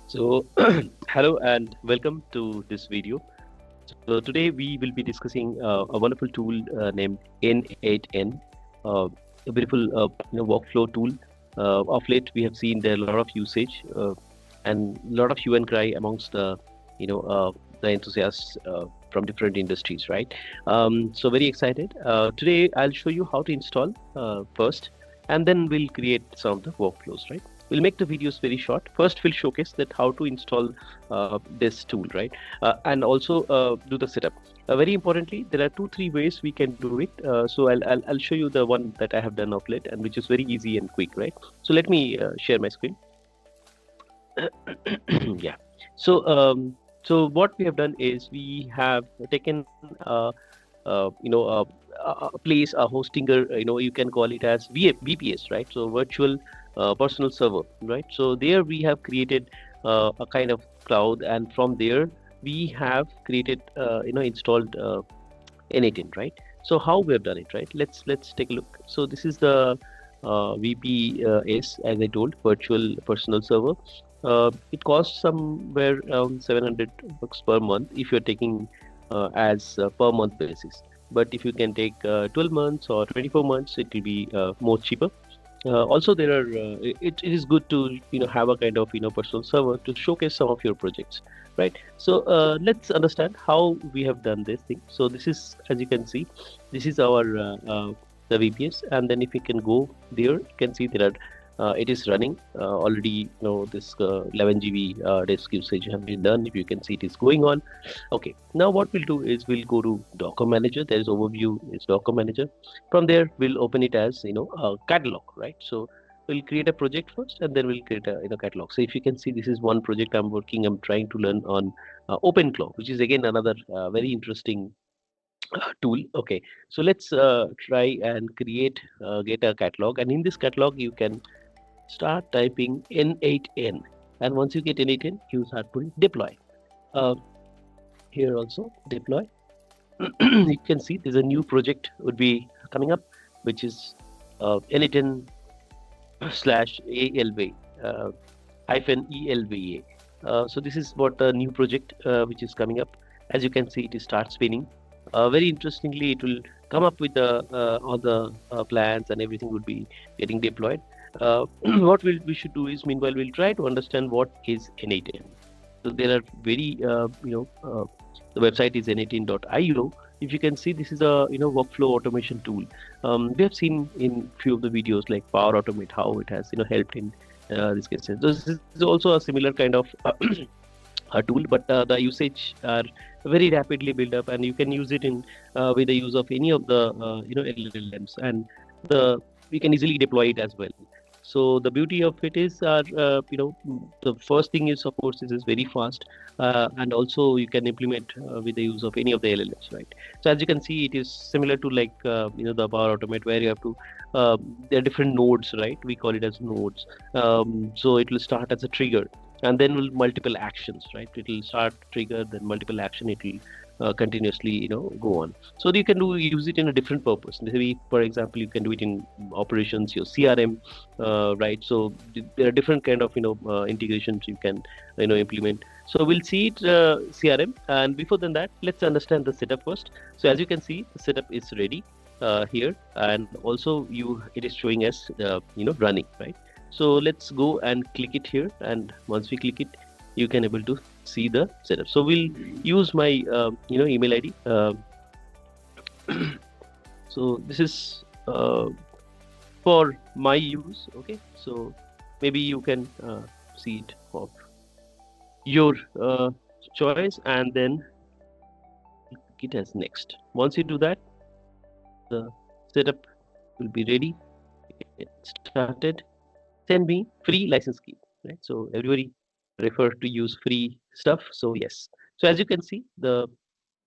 So, hello and welcome to this video. So today we will be discussing a wonderful tool named N8N, a beautiful workflow tool. Of late, we have seen there a lot of usage and a lot of hue and cry amongst the enthusiasts from different industries, right? So very excited. Today I'll show you how to install first, and then we'll create some of the workflows, right? We'll make the videos very short. First, we'll showcase that how to install this tool, right? And also do the setup. Very importantly, there are 2-3 ways we can do it. So I'll show you the one that I have done of late, and which is very easy and quick, right? So let me share my screen. Yeah. So what we have done is we have taken a place, a hostinger, you can call it as VPS, right? So virtual personal server, right? So there we have created a kind of cloud, and from there we have created installed N8N, right? So how we have done it, right? Let's take a look. So this is the VPS, as I told, virtual personal server. It costs somewhere around 700 bucks per month if you're taking as per month basis. But if you can take 12 months or 24 months, it will be more cheaper. Also, there are it is good to have a kind of personal server to showcase some of your projects, right? So let's understand how we have done this thing. So this is, as you can see, this is our the VPS, and then if you can go there, you can see there are it is running already. This 11 GB disk usage have been done. If you can see, it is going on. Okay, now what we'll do is we'll go to Docker Manager. There is overview, is Docker Manager. From there, we'll open it as a catalog, right? So we'll create a project first, and then we'll create a catalog. So if you can see, this is one project I'm working. I'm trying to learn on OpenClaw, which is again another very interesting tool. Okay, so let's try and get a catalog, and in this catalog you can start typing N8N, and once you get N8N, you start putting deploy. Here also deploy. You can see there's a new project would be coming up, which is N8N /ALV hyphen ELVA. So this is what the new project which is coming up. As you can see, it starts spinning. Very interestingly, it will come up with all the plans, and everything would be getting deployed. What we should do is, meanwhile, we'll try to understand what is N8N. So there are very the website is n8n.io. If you can see, this is a workflow automation tool. We have seen in few of the videos like Power Automate how it has helped in this case. So this is also a similar kind of a tool, but the usage are very rapidly build up, and you can use it in with the use of any of the LLMs, and we can easily deploy it as well. So the beauty of it is, the first thing is, of course, this is very fast, and also you can implement with the use of any of the LLMs, right? So as you can see, it is similar to like the Power Automate, where you have to there are different nodes, right? We call it as nodes. So it will start as a trigger, and then will multiple actions, right? It will start trigger, then multiple action. It will continuously go on. So you can use it in a different purpose. Maybe, for example, you can do it in operations, your CRM, right? So there are different kind of integrations you can implement. So we'll see it CRM, and before than that, let's understand the setup first. So as you can see, the setup is ready here, and also it is showing us running, right? So let's go and click it here, and once we click it, you can able to see the setup. So we'll use my email ID. So this is for my use. Okay, so maybe you can see it of your choice, and then click it as next. Once you do that, the setup will be ready. Get started. Send me free license key, right? So everybody prefer to use free stuff. So yes. So as you can see,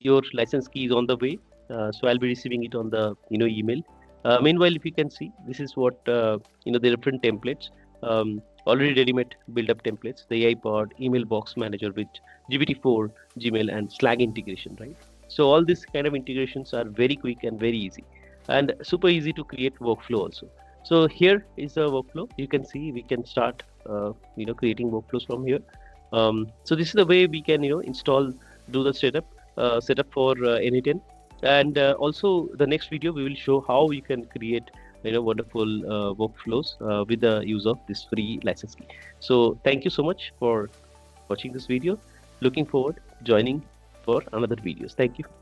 your license key is on the way. So I'll be receiving it on the email. Meanwhile, if you can see, this is what the different templates, already ready-made build-up templates, the AI pod, email box manager with GPT-4, Gmail, and Slack integration, right? So all these kind of integrations are very quick and very easy, and super easy to create workflow also. So here is the workflow. You can see we can start creating workflows from here. So this is the way we can install, do the setup for N8N. And also the next video we will show how you can create wonderful workflows with the use of this free license key. So thank you so much for watching this video. Looking forward joining for another videos. Thank you.